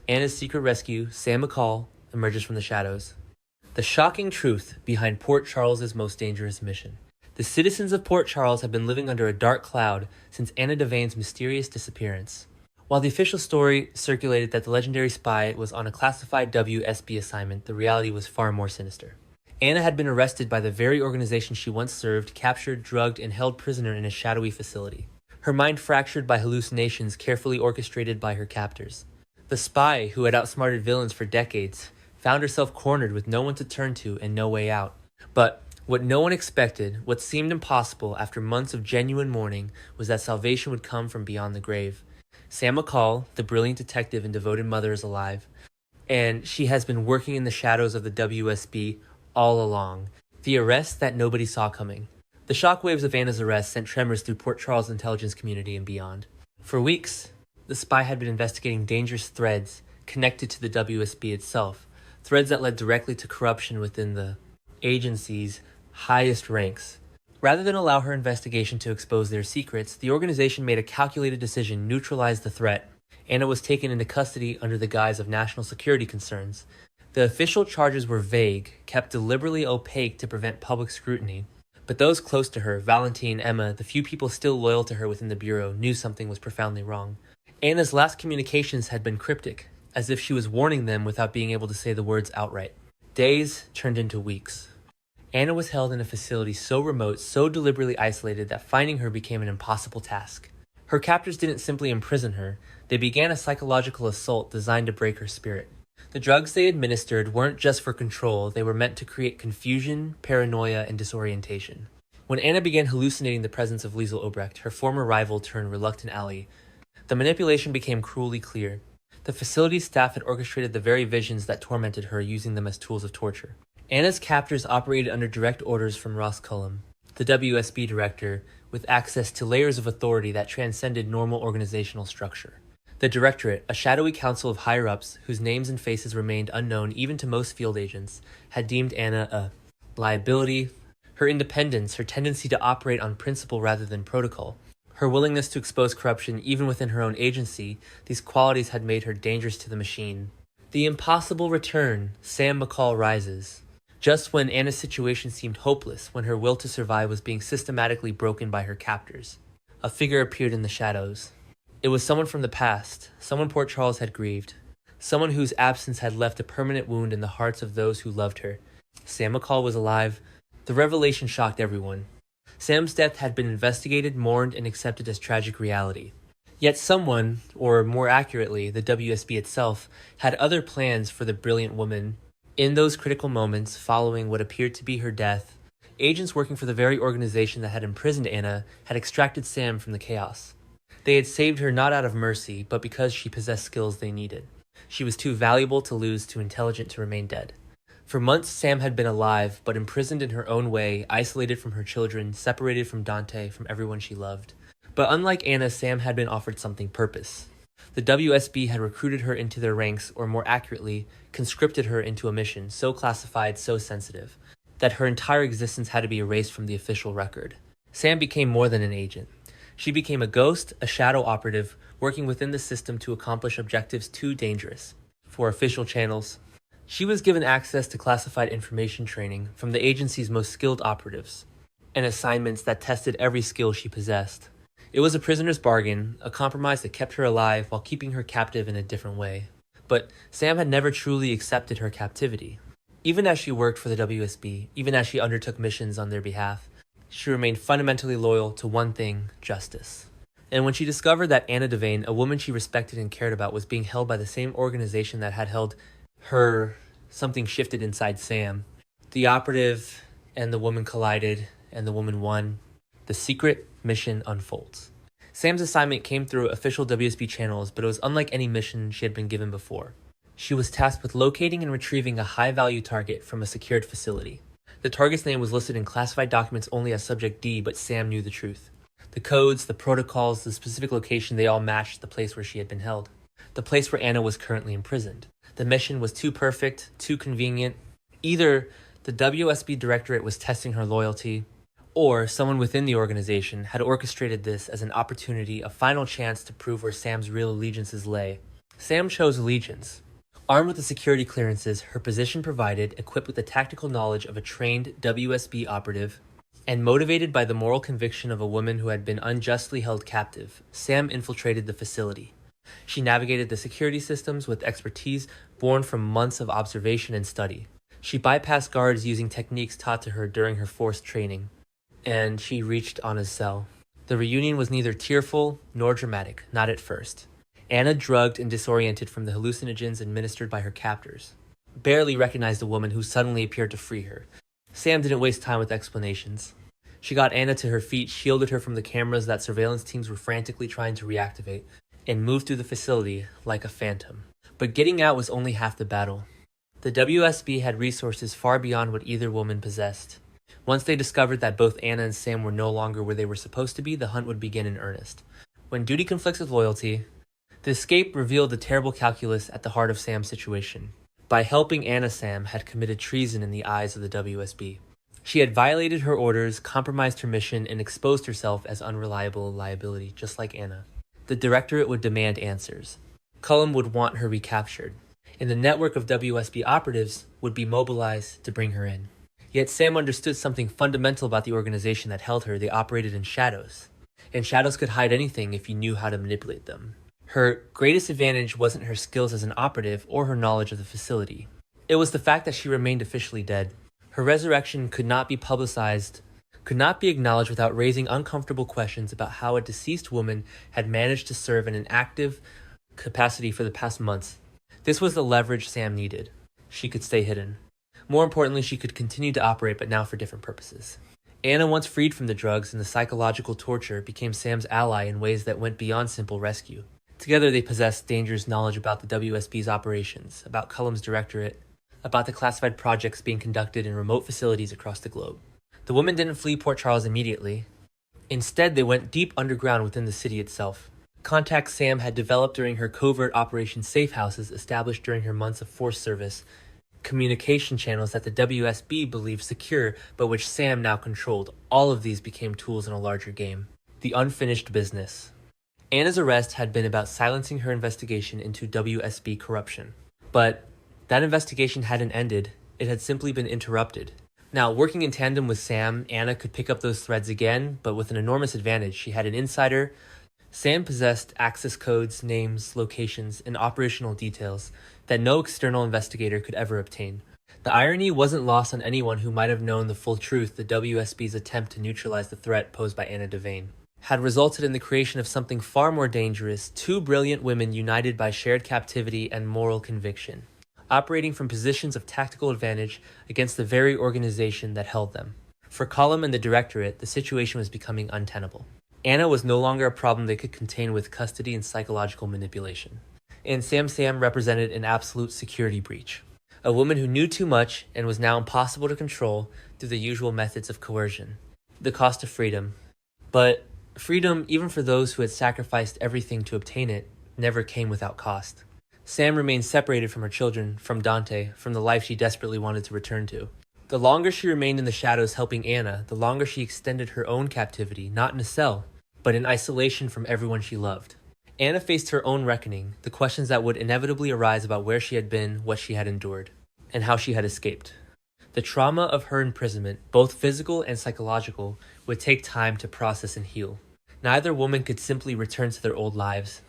Anna's secret rescue, Sam McCall, emerges from the shadows. The shocking truth behind Port Charles's most dangerous mission. The citizens of Port Charles have been living under a dark cloud since Anna Devane's mysterious disappearance. While the official story circulated that the legendary spy was on a classified WSB assignment, the reality was far more sinister. Anna had been arrested by the very organization she once served, captured, drugged, and held prisoner in a shadowy facility. Her mind fractured by hallucinations carefully orchestrated by her captors. The spy, who had outsmarted villains for decades, found herself cornered with no one to turn to and no way out. But what no one expected, what seemed impossible after months of genuine mourning, was that salvation would come from beyond the grave. Sam McCall, the brilliant detective and devoted mother, is alive, and she has been working in the shadows of the WSB all along. The arrest that nobody saw coming. The shockwaves of Anna's arrest sent tremors through Port Charles' intelligence community and beyond. For weeks, the spy had been investigating dangerous threads connected to the WSB itself, threads that led directly to corruption within the agency's highest ranks. Rather than allow her investigation to expose their secrets, the organization made a calculated decision to neutralize the threat. Anna was taken into custody under the guise of national security concerns. The official charges were vague, kept deliberately opaque to prevent public scrutiny. But those close to her, Valentine, Emma, the few people still loyal to her within the Bureau, knew something was profoundly wrong. Anna's last communications had been cryptic, as if she was warning them without being able to say the words outright. Days turned into weeks. Anna was held in a facility so remote, so deliberately isolated that finding her became an impossible task. Her captors didn't simply imprison her, they began a psychological assault designed to break her spirit. The drugs they administered weren't just for control, they were meant to create confusion, paranoia, and disorientation. When Anna began hallucinating the presence of Liesel Obrecht, her former rival turned reluctant ally, the manipulation became cruelly clear. The facility's staff had orchestrated the very visions that tormented her, using them as tools of torture. Anna's captors operated under direct orders from Ross Cullum, the WSB director, with access to layers of authority that transcended normal organizational structure. The Directorate, a shadowy council of higher-ups whose names and faces remained unknown even to most field agents, had deemed Anna a liability. Her independence, her tendency to operate on principle rather than protocol, her willingness to expose corruption even within her own agency, these qualities had made her dangerous to the machine. The impossible return, Sam McCall rises. Just when Anna's situation seemed hopeless, when her will to survive was being systematically broken by her captors, a figure appeared in the shadows. It was someone from the past, someone Port Charles had grieved, someone whose absence had left a permanent wound in the hearts of those who loved her. Sam McCall was alive. The revelation shocked everyone. Sam's death had been investigated, mourned, and accepted as tragic reality. Yet someone, or more accurately, the WSB itself, had other plans for the brilliant woman. In those critical moments following what appeared to be her death, agents working for the very organization that had imprisoned Anna had extracted Sam from the chaos. They had saved her not out of mercy, but because she possessed skills they needed. She was too valuable to lose, too intelligent to remain dead. For months, Sam had been alive, but imprisoned in her own way, isolated from her children, separated from Dante, from everyone she loved. But unlike Anna, Sam had been offered something purpose. The WSB had recruited her into their ranks, or more accurately, conscripted her into a mission so classified, so sensitive, that her entire existence had to be erased from the official record. Sam became more than an agent. She became a ghost, a shadow operative, working within the system to accomplish objectives too dangerous for official channels. She was given access to classified information training from the agency's most skilled operatives, and assignments that tested every skill she possessed. It was a prisoner's bargain, a compromise that kept her alive while keeping her captive in a different way. But Sam had never truly accepted her captivity. Even as she worked for the WSB, even as she undertook missions on their behalf, she remained fundamentally loyal to one thing: justice. And when she discovered that Anna Devane, a woman she respected and cared about, was being held by the same organization that had held her, something shifted inside Sam. The operative and the woman collided, and the woman won. The secret mission unfolds. Sam's assignment came through official WSB channels, but it was unlike any mission she had been given before. She was tasked with locating and retrieving a high-value target from a secured facility. The target's name was listed in classified documents only as Subject D, but Sam knew the truth. The codes, the protocols, the specific location, they all matched the place where she had been held. The place where Anna was currently imprisoned. The mission was too perfect, too convenient. Either the WSB Directorate was testing her loyalty, or someone within the organization had orchestrated this as an opportunity, a final chance to prove where Sam's real allegiances lay. Sam chose allegiance. Armed with the security clearances her position provided, equipped with the tactical knowledge of a trained WSB operative, and motivated by the moral conviction of a woman who had been unjustly held captive, Sam infiltrated the facility. She navigated the security systems with expertise born from months of observation and study. She bypassed guards using techniques taught to her during her forced training, and she reached Anna's cell. The reunion was neither tearful nor dramatic, not at first. Anna, drugged and disoriented from the hallucinogens administered by her captors, barely recognized the woman who suddenly appeared to free her. Sam didn't waste time with explanations. She got Anna to her feet, shielded her from the cameras that surveillance teams were frantically trying to reactivate, and moved through the facility like a phantom. But getting out was only half the battle. The WSB had resources far beyond what either woman possessed. Once they discovered that both Anna and Sam were no longer where they were supposed to be, the hunt would begin in earnest. When duty conflicts with loyalty, the escape revealed the terrible calculus at the heart of Sam's situation. By helping Anna, Sam had committed treason in the eyes of the WSB. She had violated her orders, compromised her mission, and exposed herself as unreliable liability, just like Anna. The Directorate would demand answers. Cullum would want her recaptured, and the network of WSB operatives would be mobilized to bring her in. Yet Sam understood something fundamental about the organization that held her. They operated in shadows, and shadows could hide anything if you knew how to manipulate them. Her greatest advantage wasn't her skills as an operative or her knowledge of the facility. It was the fact that she remained officially dead. Her resurrection could not be publicized, could not be acknowledged without raising uncomfortable questions about how a deceased woman had managed to serve in an active capacity for the past months. This was the leverage Sam needed. She could stay hidden. More importantly, she could continue to operate, but now for different purposes. Anna, once freed from the drugs and the psychological torture, became Sam's ally in ways that went beyond simple rescue. Together, they possessed dangerous knowledge about the WSB's operations, about Cullum's directorate, about the classified projects being conducted in remote facilities across the globe. The women didn't flee Port Charles immediately. Instead, they went deep underground within the city itself. Contacts Sam had developed during her covert Operation Safe Houses established during her months of force service, communication channels that the WSB believed secure, but which Sam now controlled. All of these became tools in a larger game. The unfinished business. Anna's arrest had been about silencing her investigation into WSB corruption. But that investigation hadn't ended. It had simply been interrupted. Now, working in tandem with Sam, Anna could pick up those threads again, but with an enormous advantage. She had an insider. Sam possessed access codes, names, locations, and operational details that no external investigator could ever obtain. The irony wasn't lost on anyone who might have known the full truth. The WSB's attempt to neutralize the threat posed by Anna Devane had resulted in the creation of something far more dangerous: two brilliant women united by shared captivity and moral conviction, operating from positions of tactical advantage against the very organization that held them. For Cullum and the Directorate, the situation was becoming untenable. Anna was no longer a problem they could contain with custody and psychological manipulation. And Sam represented an absolute security breach. A woman who knew too much and was now impossible to control through the usual methods of coercion. The cost of freedom. But freedom, even for those who had sacrificed everything to obtain it, never came without cost. Sam remained separated from her children, from Dante, from the life she desperately wanted to return to. The longer she remained in the shadows helping Anna, the longer she extended her own captivity, not in a cell, but in isolation from everyone she loved. Anna faced her own reckoning, the questions that would inevitably arise about where she had been, what she had endured, and how she had escaped. The trauma of her imprisonment, both physical and psychological, would take time to process and heal. Neither woman could simply return to their old lives.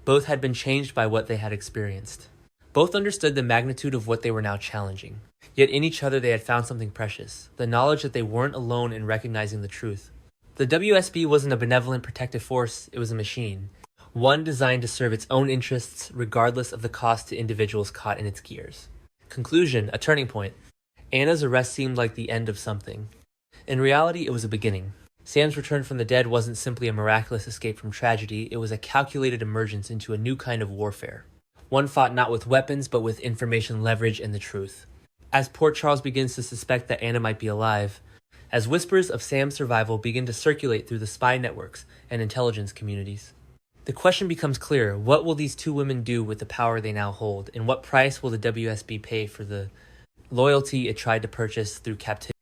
Both had been changed by what they had experienced. Both understood the magnitude of what they were now challenging. Yet in each other they had found something precious, the knowledge that they weren't alone in recognizing the truth. The WSB wasn't a benevolent protective force, it was a machine. One designed to serve its own interests regardless of the cost to individuals caught in its gears. Conclusion, a turning point. Anna's arrest seemed like the end of something. In reality, it was a beginning. Sam's return from the dead wasn't simply a miraculous escape from tragedy, it was a calculated emergence into a new kind of warfare. One fought not with weapons, but with information leverage and the truth. As Port Charles begins to suspect that Anna might be alive, as whispers of Sam's survival begin to circulate through the spy networks and intelligence communities, the question becomes clear: what will these two women do with the power they now hold, and what price will the WSB pay for the loyalty it tried to purchase through captivity?